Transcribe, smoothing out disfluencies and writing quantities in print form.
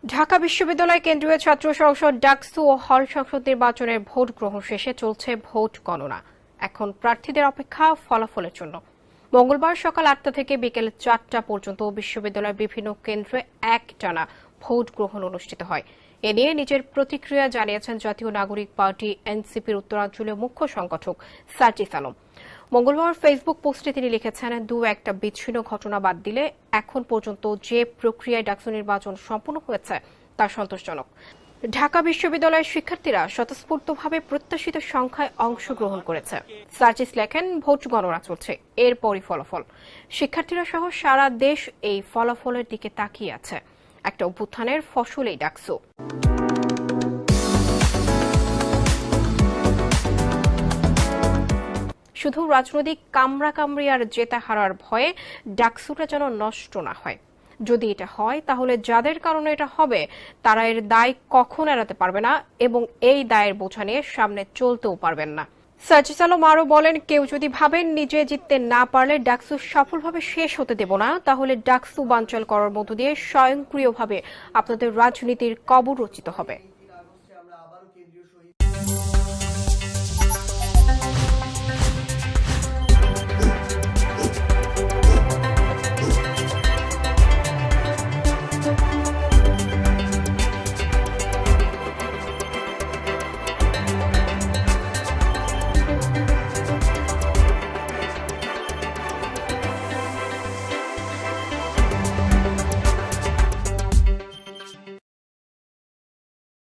ঢাকা বিশ্ববিদ্যালয় কেন্দ্রীয় ছাত্র সংসদ ডাকসু ও হল সংসদ নির্বাচনের ভোট গ্রহণ শেষে চলছে ভোট গণনা। এখন প্রার্থীদের অপেক্ষা ফলাফলের জন্য। মঙ্গলবার সকাল ৮টা থেকে বিকেল ৪টা পর্যন্ত বিশ্ববিদ্যালয়ের বিভিন্ন কেন্দ্রে একটানা ভোট গ্রহণ অনুষ্ঠিত হয়। এ নিয়ে নিজের প্রতিক্রিয়া জানিয়েছেন জাতীয় নাগরিক পার্টি এনসিপির উত্তরাঞ্চলীয় মুখ্য সংগঠক সার্জিস আলম। মঙ্গলবার ফেসবুক পোস্টে তিনি লিখেছেন, একটা বিচ্ছিন্ন ঘটনা বাদ দিলে এখন পর্যন্ত যে প্রক্রিয়ায় ডাকসু নির্বাচন সম্পন্ন হয়েছে তা সন্তোষজনক। ঢাকা বিশ্ববিদ্যালয়ের শিক্ষার্থীরা স্বতঃস্ফূর্তভাবে প্রত্যাশিত সংখ্যায় অংশগ্রহণ করেছে। সার্জিস লেখেন, ভোট গণনা চলছে, এরপরই ফলাফল। শিক্ষার্থীরা সহ সারা দেশ এই ফলাফলের দিকে তাকিয়ে আছে। একটা অভ্যুত্থানের ফসল এই ডাকসু। শুধু রাজনৈতিক কামড়াকামড়ি আর জেতা হারার ভয়ে ডাকসুটা যেন নষ্ট না হয়। যদি এটা হয় তাহলে যাদের কারণে এটা হবে তারা এর দায় কখন এড়াতে পারবে না এবং এই দায়ের বোঝা নিয়ে সামনে চলতেও পারবেন না। সার্জিস আলম আরও বলেন, কেউ যদি ভাবেন নিজে জিততে না পারলে ডাকসু সফলভাবে শেষ হতে দেব না, তাহলে ডাকসু বানচাল করার মধ্য দিয়ে স্বয়ংক্রিয়ভাবে আপনাদের রাজনীতির কবর রচিত হবে।